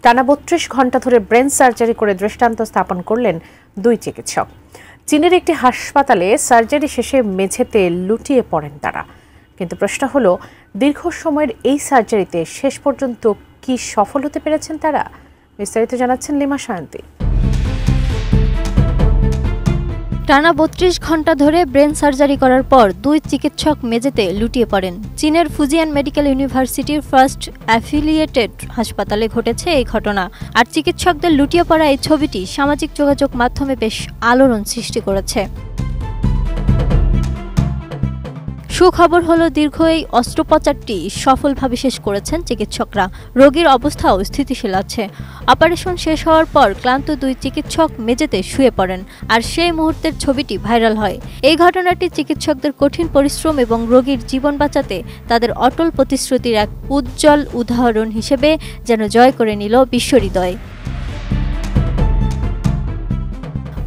টানা ৩২ ঘণ্টা ধরে ব্রেন সার্জারি করে দৃষ্টান্ত স্থাপন করলেন দুই চিকিৎসক। চীনের একটি হাসপাতালে সার্জারি শেষে মেঝেতে লুটিয়ে পড়েন তারা। কিন্তু প্রশ্ন হলো, দীর্ঘ সময়ের এই সার্জারিতে শেষ পর্যন্ত কি সফল হতে পেরেছেন তারা? বিস্তারিত জানাচ্ছেন লিমা সায়ন্তী। টানা ৩২ ঘণ্টা ধরে ব্রেন সার্জারি করার পর দুই চিকিৎসক মেঝেতে লুটিয়ে পড়েন। চীনের ফুজিয়ান মেডিকেল ইউনিভার্সিটির ফার্স্ট অ্যাফিলিয়েটেড হাসপাতালে ঘটেছে এই ঘটনা। আর চিকিৎসকদের লুটিয়ে পড়া এই ছবিটি সামাজিক যোগাযোগ মাধ্যমে বেশ আলোড়ন সৃষ্টি করেছে। সুখবর হলো, দীর্ঘ এই অস্ত্রোপচারটি সফলভাবে শেষ করেছেন চিকিৎসকরা। রোগীর অবস্থাও স্থিতিশীল আছে। অপারেশন শেষ হওয়ার পর ক্লান্ত দুই চিকিৎসক মেঝেতে শুয়ে পড়েন, আর সেই মুহূর্তের ছবিটি ভাইরাল হয়। এই ঘটনাটি চিকিৎসকদের কঠিন পরিশ্রম এবং রোগীর জীবন বাঁচাতে তাদের অটল প্রতিশ্রুতির এক উজ্জ্বল উদাহরণ হিসেবে যেন জয় করে নিল বিশ্বহৃদয়।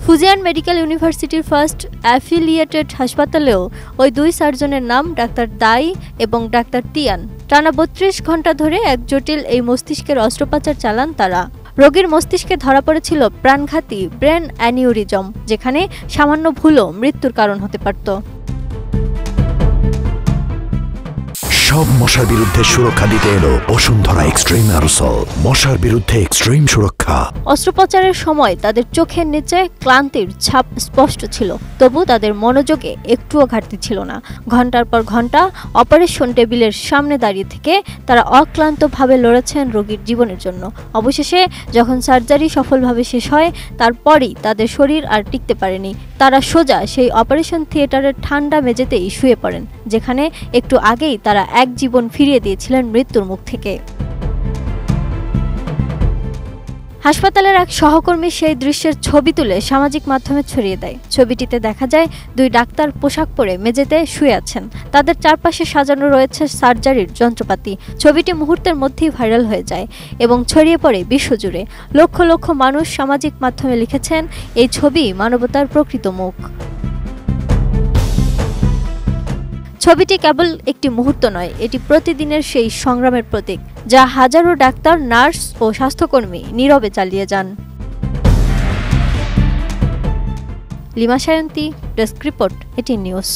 ফুজিয়ান মেডিকেল ইউনিভার্সিটির ফার্স্ট অ্যাফিলিয়েটেড হাসপাতালেও ওই দুই সার্জনের নাম ডাক্তার দাই এবং ডাক্তার তিয়ান। টানা ৩২ ঘণ্টা ধরে এক জটিল এই মস্তিষ্কের অস্ত্রোপচার চালান তারা। রোগীর মস্তিষ্কে ধরা পড়েছিল প্রাণঘাতী ব্রেন অ্যানিউরিজম, যেখানে সামান্য ভুলও মৃত্যুর কারণ হতে পারত। সব মশার বিরুদ্ধে সুরক্ষা দিতে এলো বসুন্ধরা এক্সট্রিম অ্যারোসল। মশার বিরুদ্ধে এক্সট্রিম সুরক্ষা। অস্ত্রোপচারের সময় তাদের চোখের নিচে ক্লান্তির ছাপ স্পষ্ট ছিল, তবু তাদের মনোযোগে একটুও ঘাটতি ছিল না। ঘন্টার পর ঘন্টা অপারেশন টেবিলের সামনে দাঁড়িয়ে থেকে তারা অক্লান্তভাবে লড়েছেন রোগীর জীবনের জন্য। অবশেষে যখন সার্জারি সফলভাবে শেষ হয়, তারপরই তাদের শরীর আর টিকতে পারেনি। তারা সোজা সেই অপারেশন থিয়েটারের ঠান্ডা মেঝেতেই শুয়ে পড়েন, যেখানে একটু আগেই তারা এক জীবন ফিরিয়ে দিয়েছিলেন মৃত্যুর মুখ থেকে। হাসপাতালের এক সহকর্মী সেই দৃশ্যের ছবি তুলে সামাজিক মাধ্যমে ছড়িয়ে দেয়। ছবিটিতে দেখা যায় দুই ডাক্তার পোশাক পরে মেঝেতে শুয়ে আছেন। তাদের চারপাশে সাজানো রয়েছে সার্জারির যন্ত্রপাতি। ছবিটি মুহূর্তের মধ্যেই ভাইরাল হয়ে যায় এবং ছড়িয়ে পড়ে বিশ্বজুড়ে। লক্ষ লক্ষ মানুষ সামাজিক মাধ্যমে লিখেছেন, এই ছবি মানবতার প্রকৃত মুখ। ছবিটি কেবল একটি মুহূর্ত নয়, এটি প্রতিদিনের সেই সংগ্রামের প্রতীক, যা হাজারো ডাক্তার, নার্স ও স্বাস্থ্যকর্মী নীরবে চালিয়ে যান। লিমা সায়ন্তী, ডেস্ক রিপোর্ট, এটি নিউজ।